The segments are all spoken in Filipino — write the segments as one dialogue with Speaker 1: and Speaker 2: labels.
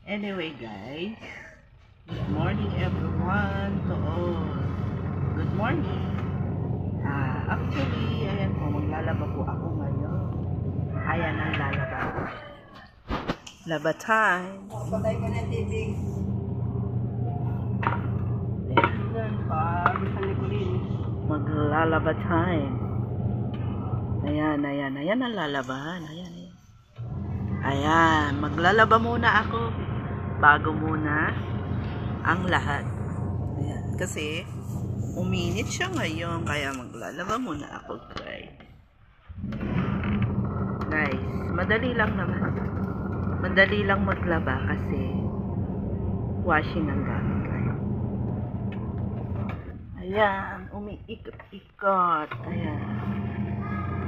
Speaker 1: Anyway guys, good morning everyone to all. Good morning. Actually, ayan po, maglalaba po ako ngayon. Ayan ang lalaba. Laba time.
Speaker 2: Patay ka ng TV.
Speaker 1: Ayan pa, maglalaba time. Ayan ang lalabahan. Ayan, maglalaba muna ako bago muna ang lahat. Ayan, kasi uminit siya ngayon, kaya maglalaba muna ako, guys. Guys, madali lang naman. Madali lang maglaba kasi washing ang gamit kayo. Ayan, umiikot-ikot. Ayan.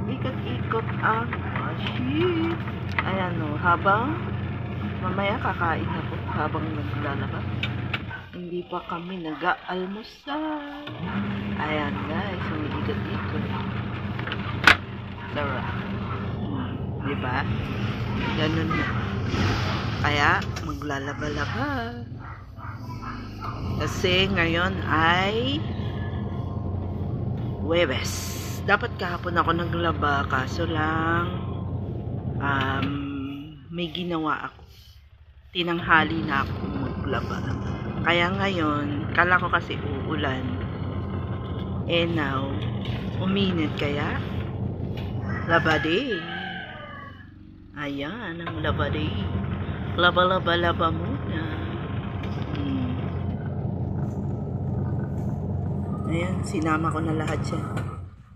Speaker 1: Ikot-ikot ang washing. Ayan o, habang mamaya kakain na po habang naglalaba. Hindi pa kami nag-aalmusal. Ayan guys, umiikot-ikot. Sarap. Diba? Ganun na. Kaya, maglalaba-laba. Kasi ngayon ay Huwebes. Dapat kahapon ako naglaba, kaso lang may ginawa ako. Tinanghali na ako maglaba. Kaya ngayon, kala ko kasi uulan. Now, uminit kaya laba day. Ayan, ang laba day. Laba muna. Ayan, sinama ko na lahat yan.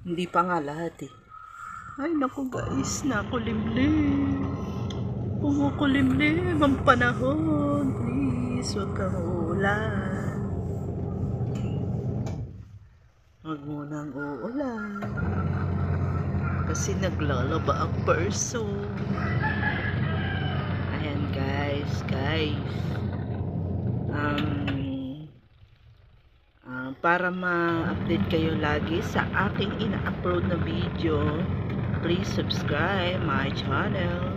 Speaker 1: Hindi pa nga lahat eh. Ay naku guys, nakulimlim. Kumukulimlim ang panahon. Please, huwag kang uulan. Huwag munang uulan. Kasi naglalaba ang person. Ayan guys. Para ma-update kayo lagi sa aking ina-upload na video, please subscribe my channel.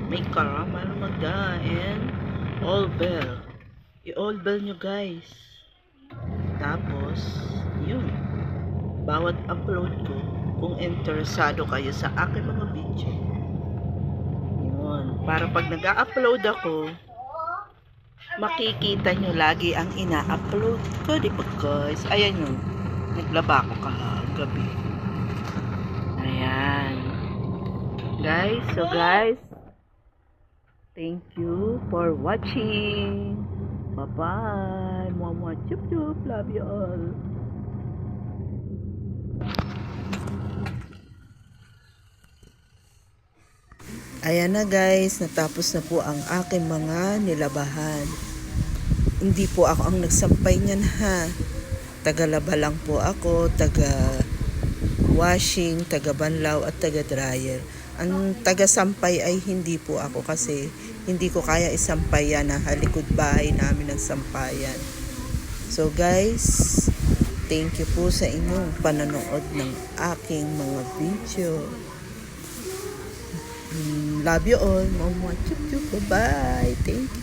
Speaker 1: May karamal magda and all bell. I-all bell nyo guys. Tapos, yun. Bawat upload ko, kung interesado kayo sa aking mga video. Yun. Para pag nag-upload ako, makikita nyo lagi ang ina-upload ko, di ba guys? Ayan yun, naglaba ko kagabi. Ayan guys, so guys, thank you for watching. Bye bye, mwah chup chup, love you all. Ayan na guys, natapos na po ang aking mga nilabahan. Hindi po ako ang nagsampay niyan ha. Tagalaba lang po ako, taga-washing, taga-banlaw at taga-dryer. Ang taga-sampay ay hindi po ako kasi hindi ko kaya isampay yan na halikod bahay namin ng sampayan. So guys, thank you po sa inyong panonood ng aking mga video. Love you all. Mwah chup chup. Bye-bye. Thank you.